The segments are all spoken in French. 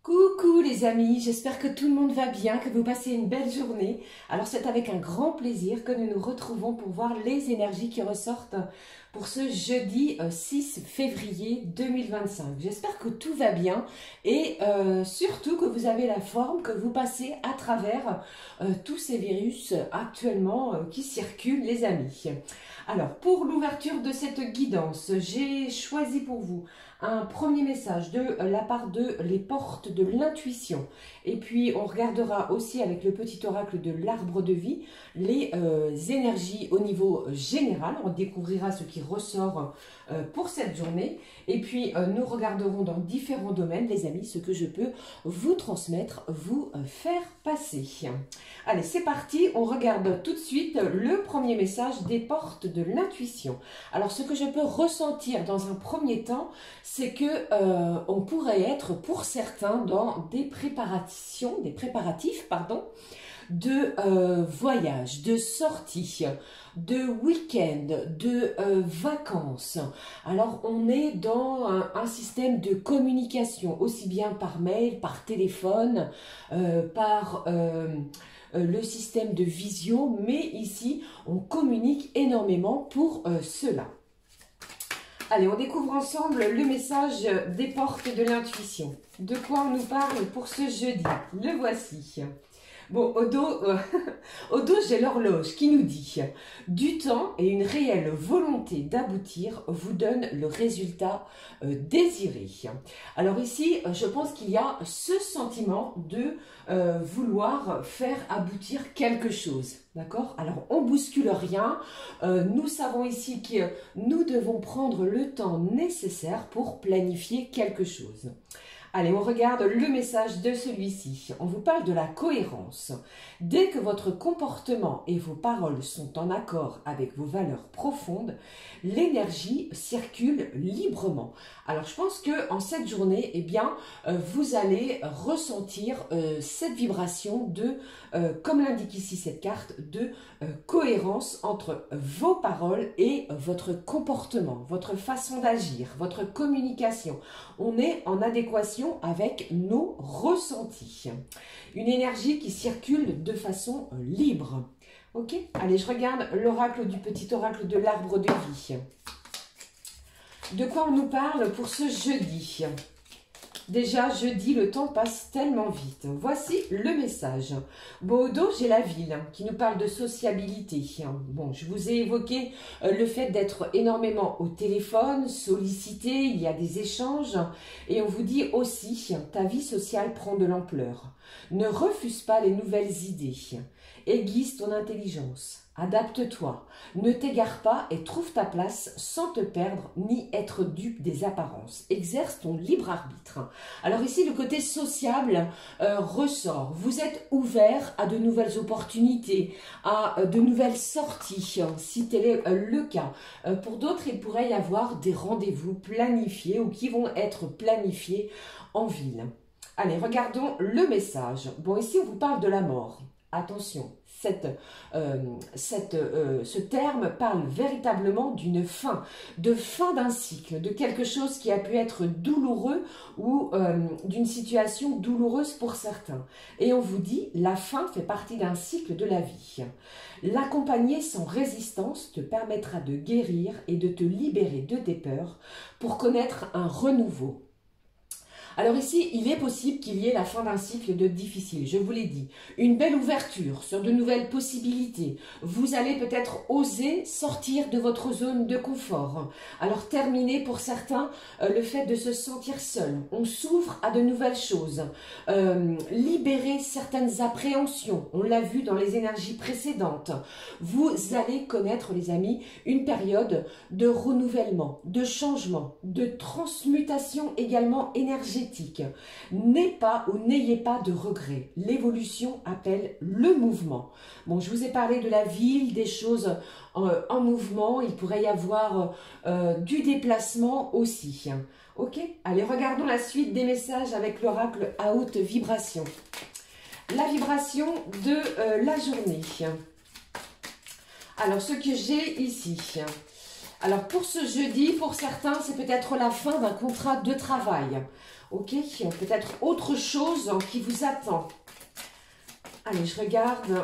Coucou les amis, j'espère que tout le monde va bien, que vous passez une belle journée. Alors c'est avec un grand plaisir que nous nous retrouvons pour voir les énergies qui ressortent pour ce jeudi 6 février 2025. J'espère que tout va bien et surtout que vous avez la forme, que vous passez à travers tous ces virus actuellement qui circulent les amis. Alors pour l'ouverture de cette guidance, j'ai choisi pour vous un premier message de la part de les portes de l'intuition. Et puis on regardera aussi avec le petit oracle de l'arbre de vie les énergies au niveau général. On découvrira ce qui ressort pour cette journée. Et puis nous regarderons dans différents domaines, les amis, ce que je peux vous transmettre, vous faire passer. Allez, c'est parti. On regarde tout de suite le premier message des portes de l'intuition. Alors ce que je peux ressentir dans un premier temps, c'est que on pourrait être pour certains dans des préparatifs, de voyage, de sortie, de week-end, de vacances. Alors on est dans un système de communication, aussi bien par mail, par téléphone, par le système de visio, mais ici on communique énormément pour cela. Allez, on découvre ensemble le message des portes de l'intuition. De quoi on nous parle pour ce jeudi? Le voici. Bon, au dos, j'ai l'horloge qui nous dit « Du temps et une réelle volonté d'aboutir vous donnent le résultat désiré. » Alors ici, je pense qu'il y a ce sentiment de vouloir faire aboutir quelque chose. D'accord? Alors, on ne bouscule rien. Nous savons ici que nous devons prendre le temps nécessaire pour planifier quelque chose. Allez, on regarde le message de celui-ci. On vous parle de la cohérence. Dès que votre comportement et vos paroles sont en accord avec vos valeurs profondes, l'énergie circule librement. Alors, je pense que en cette journée, eh bien, vous allez ressentir cette vibration de, comme l'indique ici cette carte, de cohérence entre vos paroles et votre comportement, votre façon d'agir, votre communication. On est en adéquation avec nos ressentis. Une énergie qui circule de façon libre. Ok? Allez, je regarde l'oracle du petit oracle de l'arbre de vie. De quoi on nous parle pour ce jeudi? Déjà, jeudi, le temps passe tellement vite. Voici le message. Bon, au dos, j'ai la ville qui nous parle de sociabilité. Bon, je vous ai évoqué le fait d'être énormément au téléphone, sollicité, il y a des échanges. Et on vous dit aussi, ta vie sociale prend de l'ampleur. Ne refuse pas les nouvelles idées. Aiguise ton intelligence. Adapte-toi, ne t'égare pas et trouve ta place sans te perdre ni être dupe des apparences. Exerce ton libre arbitre. Alors ici, le côté sociable ressort. Vous êtes ouvert à de nouvelles opportunités, à de nouvelles sorties, si tel est le cas. Pour d'autres, il pourrait y avoir des rendez-vous planifiés ou qui vont être planifiés en ville. Allez, regardons le message. Bon, ici, on vous parle de la mort. Attention, ce terme parle véritablement d'une fin, de fin d'un cycle, de quelque chose qui a pu être douloureux ou d'une situation douloureuse pour certains. Et on vous dit, la fin fait partie d'un cycle de la vie. L'accompagner sans résistance te permettra de guérir et de te libérer de tes peurs pour connaître un renouveau. Alors ici, il est possible qu'il y ait la fin d'un cycle de difficile, je vous l'ai dit. Une belle ouverture sur de nouvelles possibilités. Vous allez peut-être oser sortir de votre zone de confort. Alors terminer pour certains le fait de se sentir seul. On s'ouvre à de nouvelles choses. Libérer certaines appréhensions. On l'a vu dans les énergies précédentes. Vous allez connaître, les amis, une période de renouvellement, de changement, de transmutation également énergétique. N'ayez pas de regrets. L'évolution appelle le mouvement. Bon, je vous ai parlé de la ville, des choses en mouvement. Il pourrait y avoir du déplacement aussi. Ok? Allez, regardons la suite des messages avec l'oracle à haute vibration. La vibration de la journée. Alors, ce que j'ai ici... Alors pour ce jeudi, pour certains, c'est peut-être la fin d'un contrat de travail. Ok, peut-être autre chose qui vous attend. Allez, je regarde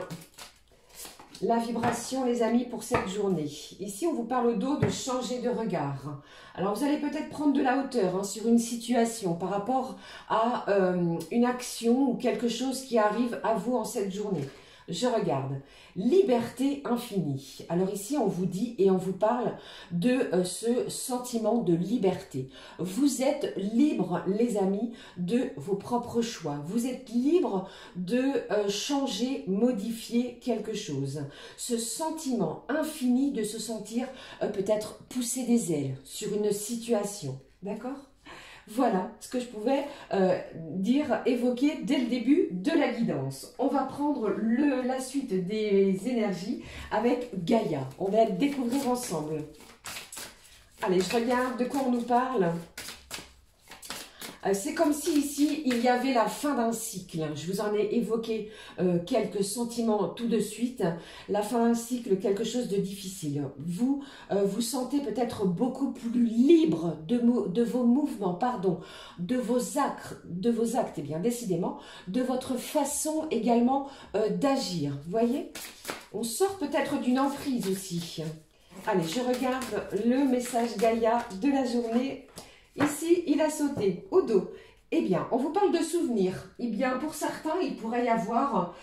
la vibration, les amis, pour cette journée. Ici, on vous parle au dos de changer de regard. Alors, vous allez peut-être prendre de la hauteur hein, sur une situation par rapport à une action ou quelque chose qui arrive à vous en cette journée. Je regarde. Liberté infinie. Alors ici, on vous dit et on vous parle de ce sentiment de liberté. Vous êtes libre, les amis, de vos propres choix. Vous êtes libre de changer, modifier quelque chose. Ce sentiment infini de se sentir peut-être pousser des ailes sur une situation. D'accord ? Voilà ce que je pouvais dire, évoquer dès le début de la guidance. On va prendre la suite des énergies avec Gaïa. On va découvrir ensemble. Allez, je regarde de quoi on nous parle. C'est comme si ici, il y avait la fin d'un cycle. Je vous en ai évoqué quelques sentiments tout de suite. La fin d'un cycle, quelque chose de difficile. Vous vous sentez peut-être beaucoup plus libre de vos mouvements, pardon, de vos actes, et bien décidément, de votre façon également d'agir. Vous voyez? On sort peut-être d'une emprise aussi. Allez, je regarde le message Gaïa de la journée. Ici, il a sauté au dos. Eh bien, on vous parle de souvenirs. Eh bien, pour certains, il pourrait y avoir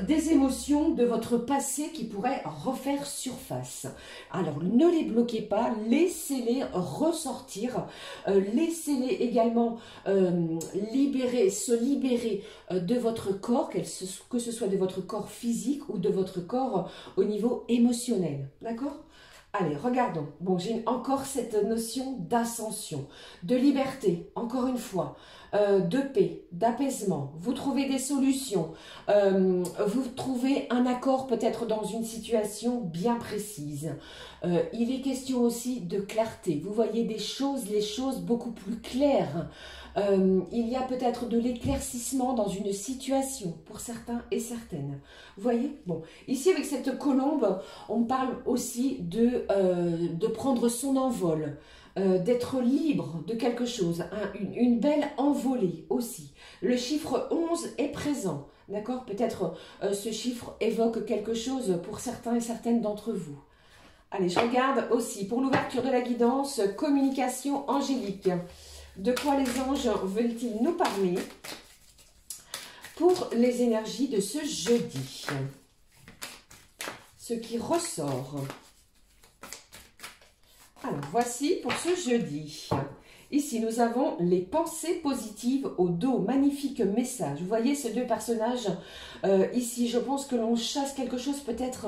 des émotions de votre passé qui pourraient refaire surface. Alors, ne les bloquez pas, laissez-les ressortir. Laissez-les également se libérer de votre corps, que ce soit de votre corps physique ou de votre corps au niveau émotionnel. D'accord ? Allez, regardons. Bon, j'ai encore cette notion d'ascension, de liberté, encore une fois, de paix, d'apaisement. Vous trouvez des solutions, vous trouvez un accord peut-être dans une situation bien précise. Il est question aussi de clarté. Vous voyez les choses beaucoup plus claires. Il y a peut-être de l'éclaircissement dans une situation pour certains et certaines. Vous voyez? Bon, ici avec cette colombe, on parle aussi de prendre son envol, d'être libre de quelque chose, hein, une belle envolée aussi. Le chiffre 11 est présent, d'accord? Peut-être ce chiffre évoque quelque chose pour certains et certaines d'entre vous. Allez, je regarde aussi pour l'ouverture de la guidance, communication angélique. De quoi les anges veulent-ils nous parler pour les énergies de ce jeudi? Ce qui ressort. Alors, voici pour ce jeudi. Ici, nous avons les pensées positives au dos. Magnifique message. Vous voyez ces deux personnages ici. Je pense que l'on chasse quelque chose peut-être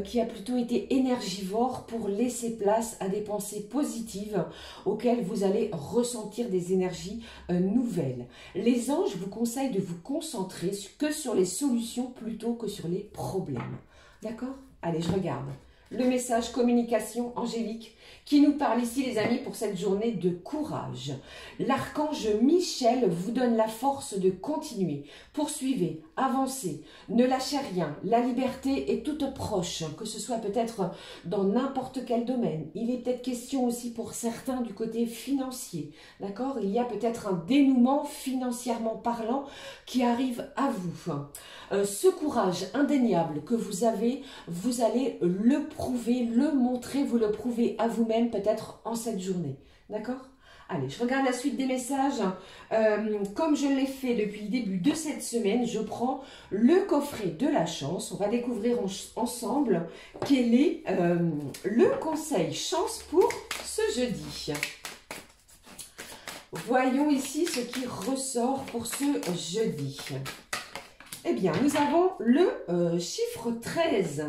qui a plutôt été énergivore pour laisser place à des pensées positives auxquelles vous allez ressentir des énergies nouvelles. Les anges vous conseillent de vous concentrer que sur les solutions plutôt que sur les problèmes. D'accord? Allez, je regarde. Le message communication angélique qui nous parle ici, les amis, pour cette journée de courage. L'archange Michel vous donne la force de continuer. Poursuivez, avancez, ne lâchez rien. La liberté est toute proche, que ce soit peut-être dans n'importe quel domaine. Il est peut-être question aussi pour certains du côté financier. D'accord? Il y a peut-être un dénouement financièrement parlant qui arrive à vous. Ce courage indéniable que vous avez, vous allez le prouver, le montrer, vous le prouvez à vous-même peut-être en cette journée. D'accord? Allez, je regarde la suite des messages. Comme je l'ai fait depuis le début de cette semaine, je prends le coffret de la chance. On va découvrir ensemble quel est le conseil chance pour ce jeudi. Voyons ici ce qui ressort pour ce jeudi. Eh bien, nous avons le chiffre 13.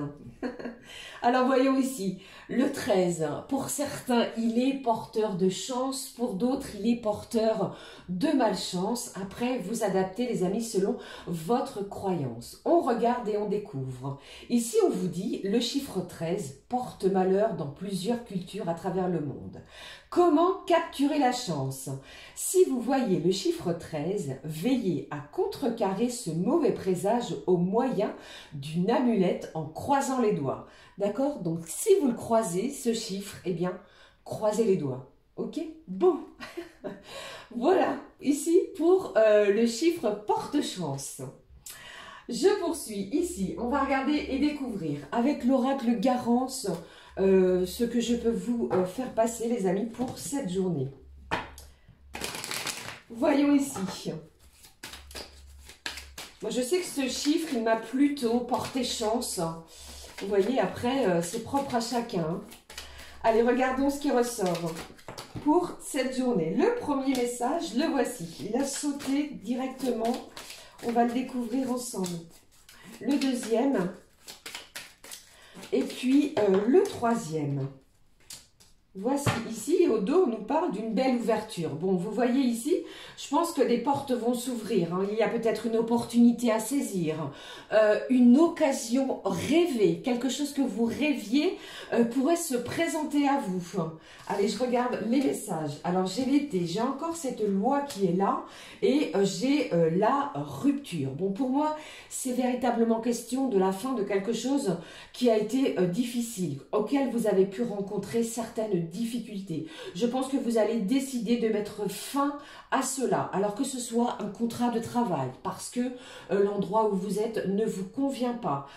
Alors, voyons ici, le 13. Pour certains, il est porteur de chance. Pour d'autres, il est porteur de malchance. Après, vous adaptez, les amis, selon votre croyance. On regarde et on découvre. Ici, on vous dit, le chiffre 13 porte malheur dans plusieurs cultures à travers le monde. Comment capturer la chance? Si vous voyez le chiffre 13, veillez à contrecarrer ce mauvais présage au moyen d'une amulette en croisant les doigts. D'accord? Donc, si vous le croisez, ce chiffre, eh bien, croisez les doigts. Ok? Bon. Voilà, ici pour le chiffre porte-chance. Je poursuis ici, on va regarder et découvrir avec l'oracle Garance ce que je peux vous faire passer les amis pour cette journée. Voyons ici. Moi je sais que ce chiffre il m'a plutôt porté chance. Vous voyez après c'est propre à chacun. Allez regardons ce qui ressort pour cette journée. Le premier message, le voici. Il a sauté directement. On va le découvrir ensemble. Le deuxième. Et puis le troisième. Voici ici, au dos, on nous parle d'une belle ouverture. Bon, vous voyez ici, je pense que des portes vont s'ouvrir. Hein. Il y a peut-être une opportunité à saisir, une occasion rêvée, quelque chose que vous rêviez pourrait se présenter à vous. Allez, je regarde les messages. Alors, j'ai l'été, j'ai encore cette loi qui est là et j'ai la rupture. Bon, pour moi, c'est véritablement question de la fin de quelque chose qui a été difficile, auquel vous avez pu rencontrer certaines difficultés. Je pense que vous allez décider de mettre fin à cela, alors que ce soit un contrat de travail, parce que l'endroit où vous êtes ne vous convient pas.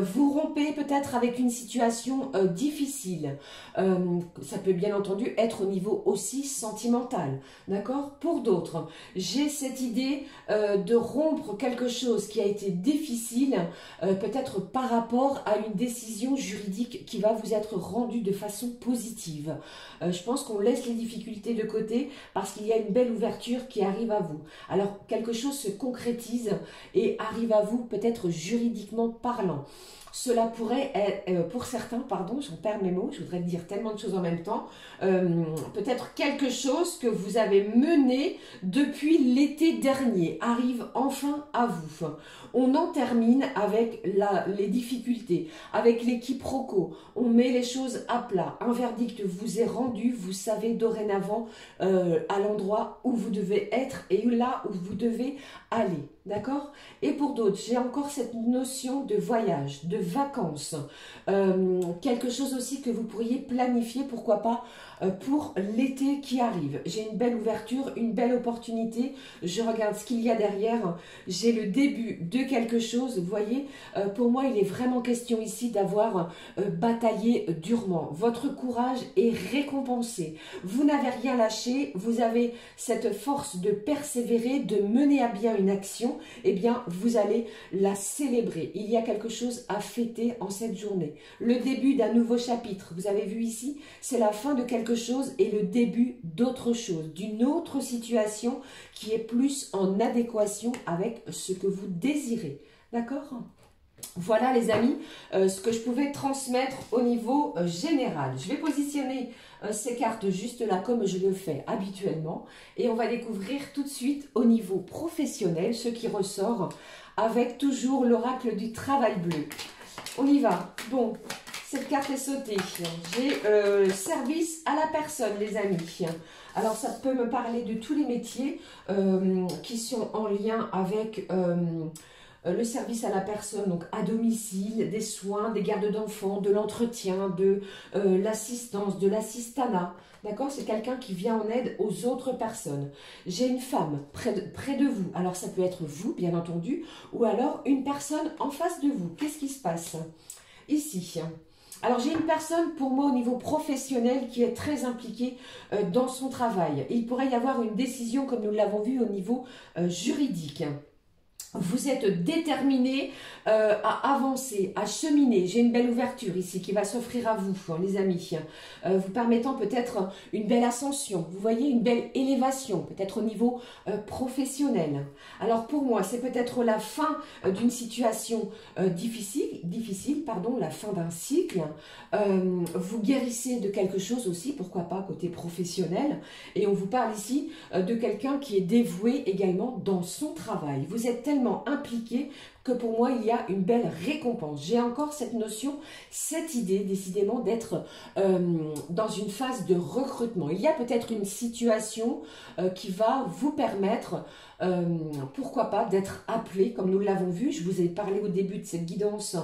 Vous rompez peut-être avec une situation difficile. Ça peut bien entendu être au niveau aussi sentimental, d'accord? Pour d'autres, j'ai cette idée de rompre quelque chose qui a été difficile, peut-être par rapport à une décision juridique qui va vous être rendue de façon positive. Je pense qu'on laisse les difficultés de côté parce qu'il y a une belle ouverture qui arrive à vous. Alors, quelque chose se concrétise et arrive à vous peut-être juridiquement parlant. Cela pourrait être, pour certains, pardon, j'en perds mes mots, je voudrais dire tellement de choses en même temps, peut-être quelque chose que vous avez mené depuis l'été dernier arrive enfin à vous. On en termine avec les difficultés, avec les quiproquos, on met les choses à plat, un verdict vous est rendu, vous savez dorénavant à l'endroit où vous devez être et là où vous devez aller. D'accord? Et pour d'autres, j'ai encore cette notion de voyage, de vacances. Quelque chose aussi que vous pourriez planifier, pourquoi pas, pour l'été qui arrive. J'ai une belle ouverture, une belle opportunité. Je regarde ce qu'il y a derrière. J'ai le début de quelque chose. Vous voyez, pour moi, il est vraiment question ici d'avoir bataillé durement. Votre courage est récompensé. Vous n'avez rien lâché. Vous avez cette force de persévérer, de mener à bien une action. Eh bien, vous allez la célébrer. Il y a quelque chose à fêter en cette journée. Le début d'un nouveau chapitre. Vous avez vu ici, c'est la fin de quelque chose et le début d'autre chose, d'une autre situation qui est plus en adéquation avec ce que vous désirez. D'accord ? Voilà les amis, ce que je pouvais transmettre au niveau général. Je vais positionner ces cartes juste là comme je le fais habituellement et on va découvrir tout de suite au niveau professionnel ce qui ressort avec toujours l'oracle du travail bleu. On y va. Bon, cette carte est sautée. J'ai service à la personne les amis. Alors ça peut me parler de tous les métiers qui sont en lien avec... le service à la personne, donc à domicile, des soins, des gardes d'enfants, de l'entretien, de l'assistance, de l'assistanat. D'accord? C'est quelqu'un qui vient en aide aux autres personnes. J'ai une femme près de vous. Alors ça peut être vous, bien entendu, ou alors une personne en face de vous. Qu'est-ce qui se passe ici? Alors j'ai une personne pour moi au niveau professionnel qui est très impliquée dans son travail. Il pourrait y avoir une décision comme nous l'avons vu au niveau juridique. Vous êtes déterminé à avancer, à cheminer. J'ai une belle ouverture ici qui va s'offrir à vous, les amis, vous permettant peut-être une belle ascension. Vous voyez, une belle élévation, peut-être au niveau professionnel. Alors pour moi, c'est peut-être la fin d'une situation difficile, la fin d'un cycle. Vous guérissez de quelque chose aussi, pourquoi pas côté professionnel. Et on vous parle ici de quelqu'un qui est dévoué également dans son travail. Vous êtes tellement impliqué que pour moi, il y a une belle récompense. J'ai encore cette notion, cette idée, décidément, d'être dans une phase de recrutement. Il y a peut-être une situation qui va vous permettre, pourquoi pas, d'être appelé, comme nous l'avons vu. Je vous ai parlé au début de cette guidance,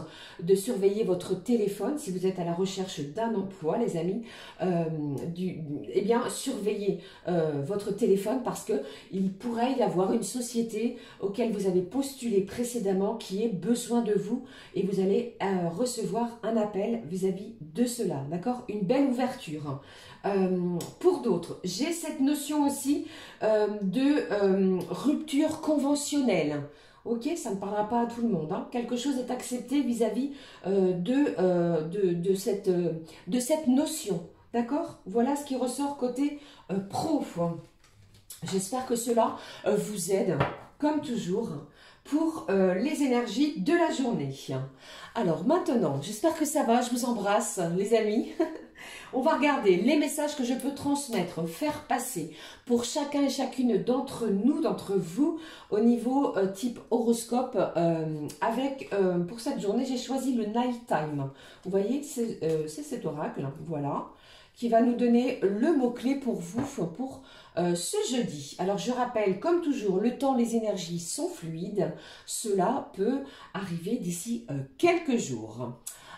de surveiller votre téléphone. Si vous êtes à la recherche d'un emploi, les amis, eh bien, surveillez votre téléphone parce qu'il pourrait y avoir une société auquel vous avez postulé précédemment qui ait besoin de vous et vous allez recevoir un appel vis-à-vis de cela, d'accord? Une belle ouverture. Pour d'autres, j'ai cette notion aussi de rupture conventionnelle. Ok, ça ne parlera pas à tout le monde, hein. Quelque chose est accepté vis-à-vis de cette notion. D'accord? Voilà ce qui ressort côté pro. J'espère que cela vous aide, comme toujours, pour les énergies de la journée. Alors maintenant, j'espère que ça va, je vous embrasse les amis. On va regarder les messages que je peux transmettre, faire passer pour chacun et chacune d'entre nous, d'entre vous, au niveau type horoscope. Pour cette journée, j'ai choisi le Night Time. Vous voyez, c'est cet oracle, voilà, qui va nous donner le mot-clé pour vous, pour ce jeudi. Alors je rappelle, comme toujours, le temps, les énergies sont fluides. Cela peut arriver d'ici quelques jours.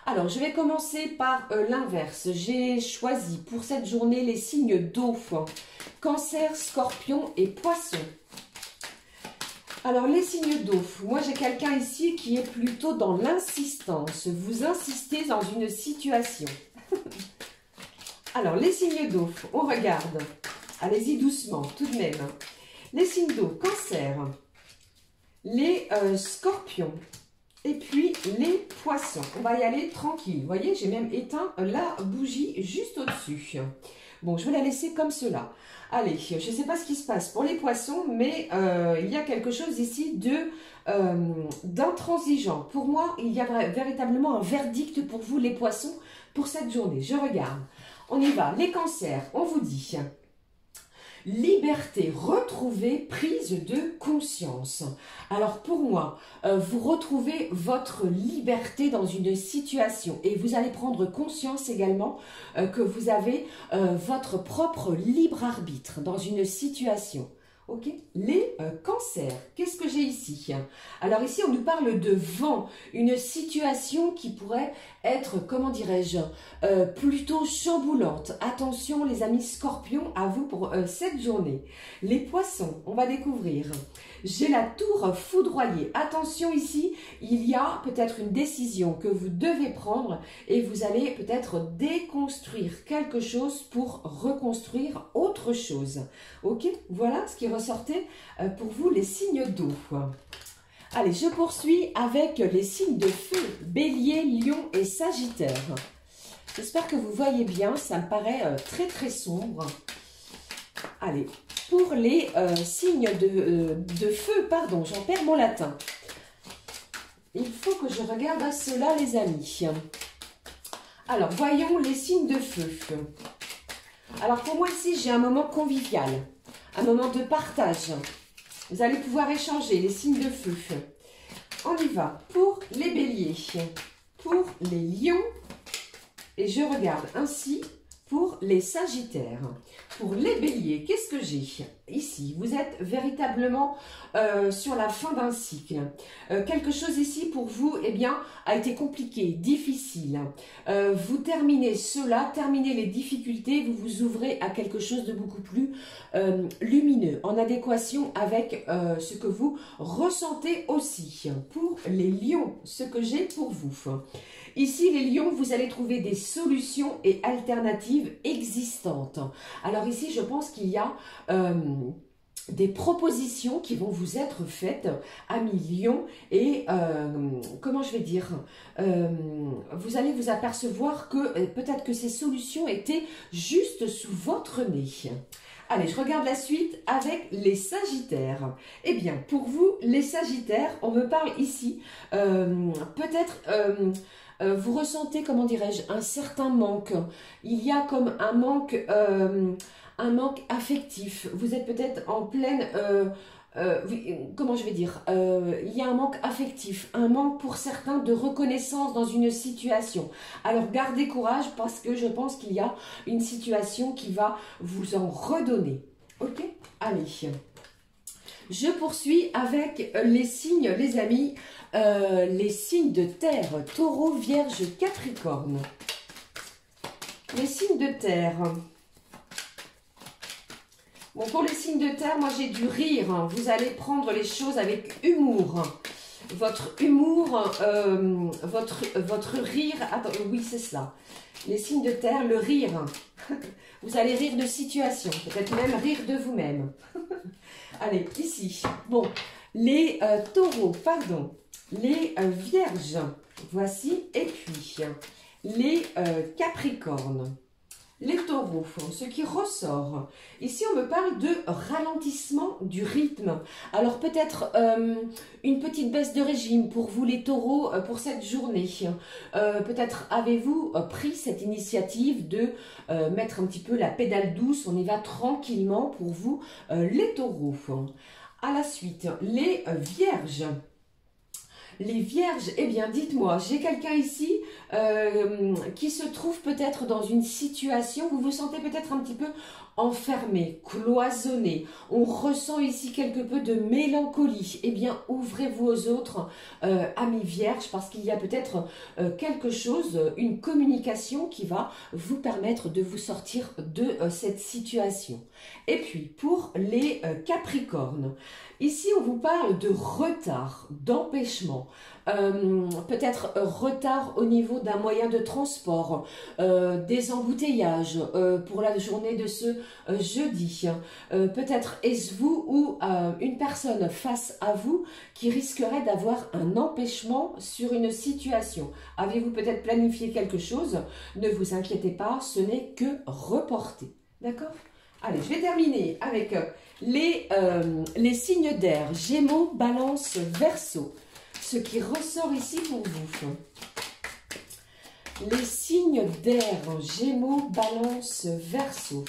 Alors, je vais commencer par l'inverse. J'ai choisi pour cette journée les signes d'eau. Cancer, Scorpion et Poisson. Alors, les signes d'eau. Moi, j'ai quelqu'un ici qui est plutôt dans l'insistance. Vous insistez dans une situation. Alors, les signes d'eau, on regarde. Allez-y doucement, tout de même. Les signes d'eau, Cancer, les Scorpions. Et puis, les poissons. On va y aller tranquille. Vous voyez, j'ai même éteint la bougie juste au-dessus. Bon, je vais la laisser comme cela. Allez, je ne sais pas ce qui se passe pour les poissons, mais il y a quelque chose ici d'intransigeant. Pour moi, il y a véritablement un verdict pour vous, les poissons, pour cette journée. Je regarde. On y va. Les cancers, on vous dit... Liberté retrouvée, prise de conscience. Alors pour moi, vous retrouvez votre liberté dans une situation et vous allez prendre conscience également que vous avez votre propre libre arbitre dans une situation. Ok, les cancers, qu'est-ce que j'ai ici? Alors ici, on nous parle de vent, une situation qui pourrait être, comment dirais-je, plutôt chamboulante. Attention les amis scorpions, à vous pour cette journée. Les poissons, on va découvrir. J'ai la tour foudroyée. Attention ici, il y a peut-être une décision que vous devez prendre et vous allez peut-être déconstruire quelque chose pour reconstruire autre chose. Ok, voilà ce qui ressortait pour vous les signes d'eau. Allez, je poursuis avec les signes de feu, Bélier, Lion et Sagittaire. J'espère que vous voyez bien, ça me paraît très très sombre. Allez, pour les signes de feu, pardon, j'en perds mon latin. Il faut que je regarde à cela les amis. Alors, voyons les signes de feu. Alors pour moi ici, j'ai un moment convivial, un moment de partage. Vous allez pouvoir échanger les signes de feu. On y va pour les béliers, pour les lions et je regarde ainsi pour les sagittaires. Pour les béliers, qu'est-ce que j'ai ici? Vous êtes véritablement sur la fin d'un cycle. Quelque chose ici pour vous, eh bien, a été compliqué, difficile. Vous terminez cela, terminez les difficultés, vous vous ouvrez à quelque chose de beaucoup plus lumineux, en adéquation avec ce que vous ressentez aussi. Pour les lions, ce que j'ai pour vous. Ici, les lions, vous allez trouver des solutions et alternatives existantes. Alors ici, je pense qu'il y a des propositions qui vont vous être faites, amis lions, et comment je vais dire, vous allez vous apercevoir que peut-être que ces solutions étaient juste sous votre nez. Allez, je regarde la suite avec les sagittaires. Eh bien, pour vous, les sagittaires, on me parle ici, peut-être... vous ressentez, comment dirais-je, un certain manque. Il y a comme un manque affectif. Vous êtes peut-être en pleine oui, comment je vais dire, il y a un manque affectif, un manque pour certains de reconnaissance dans une situation. Alors gardez courage parce que je pense qu'il y a une situation qui va vous en redonner. Ok? Allez. Je poursuis avec les signes, les amis, les signes de terre, taureau, vierge, capricorne. Les signes de terre. Bon, pour les signes de terre, moi j'ai du rire. Vous allez prendre les choses avec humour. Votre humour, votre rire. Attends, oui, c'est cela. Les signes de terre, le rire. Vous allez rire de situation. Peut-être même rire de vous-même. Allez, ici. Bon, les taureaux, pardon. Les vierges. Voici. Et puis, les capricornes. Les taureaux, ce qui ressort. Ici, on me parle de ralentissement du rythme. Alors, peut-être une petite baisse de régime pour vous, les taureaux, pour cette journée. Peut-être avez-vous pris cette initiative de mettre un petit peu la pédale douce. On y va tranquillement pour vous, les taureaux. À la suite, les vierges. Les vierges, eh bien dites-moi, j'ai quelqu'un ici qui se trouve peut-être dans une situation, vous vous sentez peut-être un petit peu enfermé, cloisonné, on ressent ici quelque peu de mélancolie. Eh bien ouvrez-vous aux autres, amis vierges, parce qu'il y a peut-être quelque chose, une communication qui va vous permettre de vous sortir de cette situation. Et puis pour les capricornes, ici, on vous parle de retard, d'empêchement, peut-être retard au niveau d'un moyen de transport, des embouteillages pour la journée de ce jeudi. Peut-être est-ce vous ou une personne face à vous qui risquerait d'avoir un empêchement sur une situation. Avez-vous peut-être planifié quelque chose? Ne vous inquiétez pas, ce n'est que reporté. D'accord? Allez, je vais terminer avec les signes d'air, Gémeaux, Balance, Verseau. Ce qui ressort ici pour vous. Les signes d'air, Gémeaux, Balance, Verseau.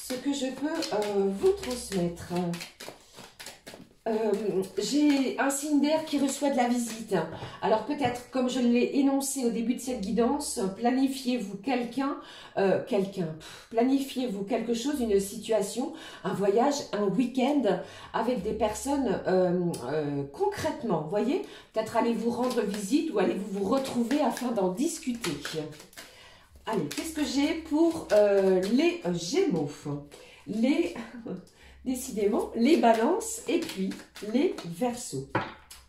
Ce que je peux vous transmettre. J'ai un signe d'air qui reçoit de la visite. Alors peut-être, comme je l'ai énoncé au début de cette guidance, planifiez-vous planifiez-vous quelque chose, une situation, un voyage, un week-end avec des personnes concrètement, voyez. Peut-être allez-vous rendre visite ou allez-vous vous retrouver afin d'en discuter. Allez, qu'est-ce que j'ai pour les Gémeaux? Décidément, les balances et puis les verseaux.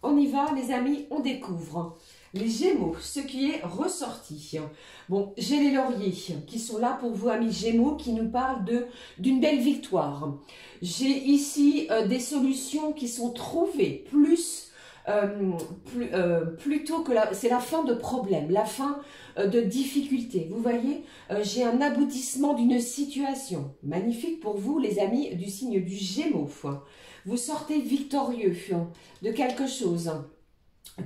On y va, les amis, on découvre. Les Gémeaux, ce qui est ressorti. Bon, j'ai les lauriers qui sont là pour vous, amis Gémeaux, qui nous parlent d'une belle victoire. J'ai ici des solutions qui sont trouvées plutôt que c'est la fin de problème, la fin de difficulté. Vous voyez, j'ai un aboutissement d'une situation. Magnifique pour vous, les amis du signe du Gémeaux. Vous sortez victorieux de quelque chose.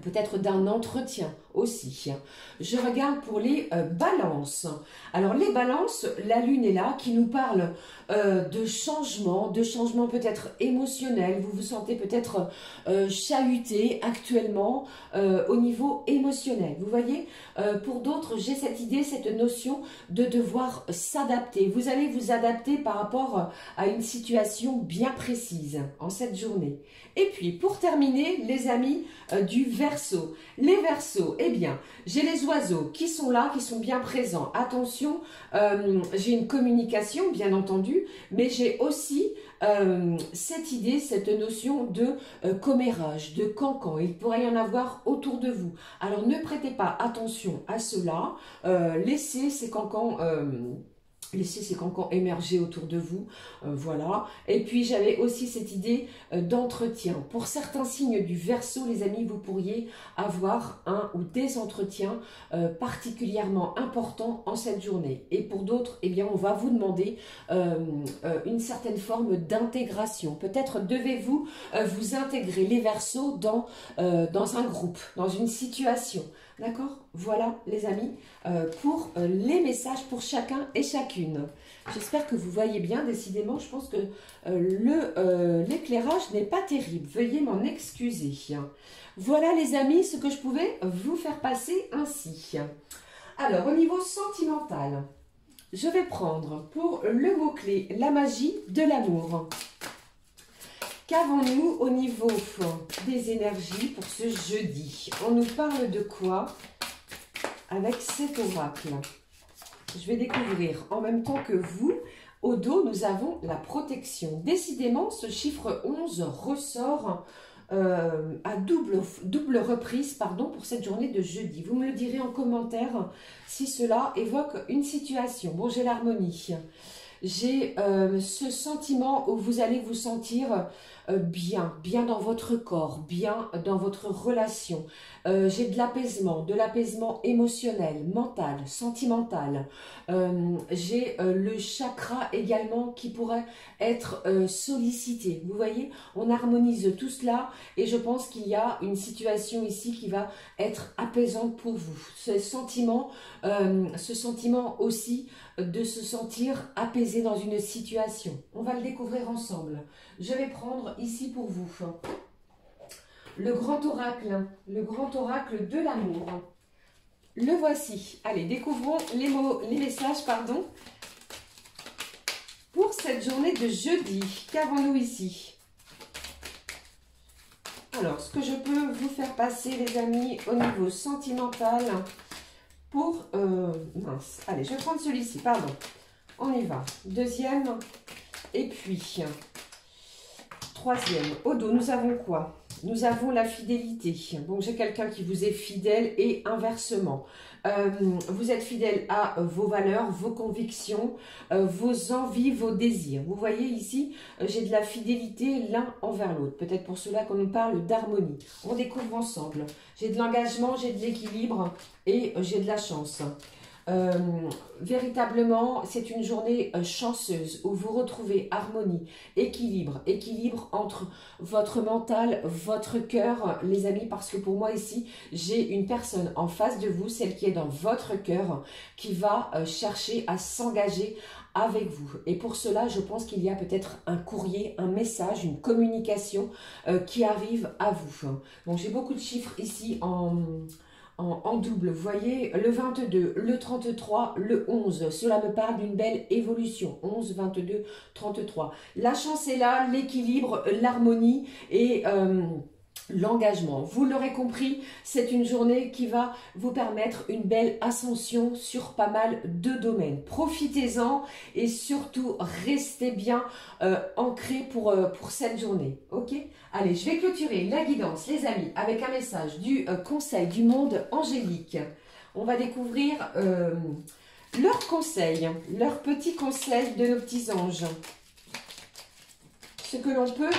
Peut-être d'un entretien aussi. Je regarde pour les balances. Alors les balances, la lune est là qui nous parle de changement peut-être émotionnel. Vous vous sentez peut-être chahuté actuellement au niveau émotionnel. Vous voyez, pour d'autres, j'ai cette idée, cette notion de devoir s'adapter. Vous allez vous adapter par rapport à une situation bien précise en cette journée. Et puis, pour terminer, les amis du Verseau. Les Verseaux, eh bien, j'ai les oiseaux qui sont là, qui sont bien présents. Attention, j'ai une communication, bien entendu, mais j'ai aussi cette idée, cette notion de commérage, de cancan. Il pourrait y en avoir autour de vous. Alors, ne prêtez pas attention à cela. Laissez ces cancans... Laissez ces cancans émerger autour de vous, voilà. Et puis j'avais aussi cette idée d'entretien. Pour certains signes du Verseau, les amis, vous pourriez avoir un ou des entretiens particulièrement importants en cette journée. Et pour d'autres, eh bien, on va vous demander une certaine forme d'intégration. Peut-être devez-vous vous intégrer les Verseaux dans un groupe, dans une situation. D'accord? Voilà les amis, pour les messages pour chacun et chacune. J'espère que vous voyez bien. Décidément, je pense que l'éclairage n'est pas terrible. Veuillez m'en excuser. Voilà les amis, ce que je pouvais vous faire passer ainsi. Alors, au niveau sentimental, je vais prendre pour le mot-clé la magie de l'amour. Qu'avons-nous au niveau des énergies pour ce jeudi? On nous parle de quoi avec cet oracle? Je vais découvrir en même temps que vous. Au dos, nous avons la protection. Décidément, ce chiffre 11 ressort à double reprise pour cette journée de jeudi. Vous me le direz en commentaire si cela évoque une situation. Bon, j'ai l'harmonie. J'ai ce sentiment où vous allez vous sentir bien dans votre corps, bien dans votre relation. J'ai de l'apaisement émotionnel, mental, sentimental. J'ai le chakra également qui pourrait être sollicité. Vous voyez, on harmonise tout cela et je pense qu'il y a une situation ici qui va être apaisante pour vous. Ce sentiment aussi de se sentir apaisé dans une situation. On va le découvrir ensemble. Je vais prendre ici pour vous le grand oracle de l'amour. Le voici. Allez, découvrons les messages, pour cette journée de jeudi. Qu'avons-nous ici? Alors, ce que je peux vous faire passer, les amis, au niveau sentimental, pour... mince, allez, je vais prendre celui-ci, on y va. Deuxième, et puis, troisième. Au dos, nous avons quoi? Nous avons la fidélité. Bon, j'ai quelqu'un qui vous est fidèle et inversement. Vous êtes fidèle à vos valeurs, vos convictions, vos envies, vos désirs. Vous voyez ici, j'ai de la fidélité l'un envers l'autre. Peut-être pour cela qu'on nous parle d'harmonie. On découvre ensemble. J'ai de l'engagement, j'ai de l'équilibre et j'ai de la chance. Véritablement, c'est une journée chanceuse où vous retrouvez harmonie, équilibre entre votre mental, votre cœur, les amis, parce que pour moi ici, j'ai une personne en face de vous, celle qui est dans votre cœur, qui va chercher à s'engager avec vous. Et pour cela, je pense qu'il y a peut-être un courrier, un message, une communication qui arrive à vous. Donc, j'ai beaucoup de chiffres ici en double, vous voyez, le 22, le 33, le 11, cela me parle d'une belle évolution, 11, 22, 33. La chance est là, l'équilibre, l'harmonie et l'engagement. Vous l'aurez compris, c'est une journée qui va vous permettre une belle ascension sur pas mal de domaines. Profitez-en et surtout restez bien ancrés pour cette journée. Ok? Allez, je vais clôturer la guidance, les amis, avec un message du Conseil du monde angélique. On va découvrir leurs conseils, leurs petits conseils de nos petits anges. Ce que l'on peut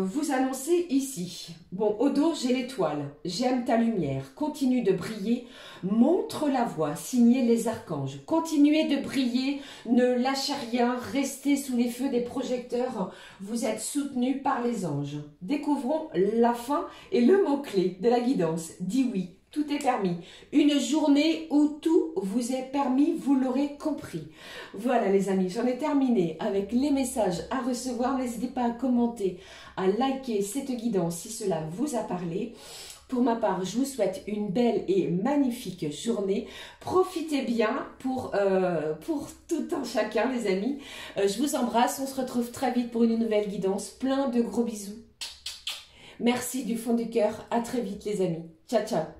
vous annoncer ici. Bon, au dos, j'ai l'étoile. J'aime ta lumière. Continue de briller. Montre la voie. Signé les archanges. Continuez de briller. Ne lâchez rien. Restez sous les feux des projecteurs. Vous êtes soutenus par les anges. Découvrons la fin et le mot-clé de la guidance. Dis oui. Tout est permis. Une journée où tout vous est permis, vous l'aurez compris. Voilà les amis, j'en ai terminé avec les messages à recevoir. N'hésitez pas à commenter, à liker cette guidance si cela vous a parlé. Pour ma part, je vous souhaite une belle et magnifique journée. Profitez bien pour tout un chacun les amis. Je vous embrasse, on se retrouve très vite pour une nouvelle guidance. Plein de gros bisous. Merci du fond du cœur, à très vite les amis. Ciao, ciao.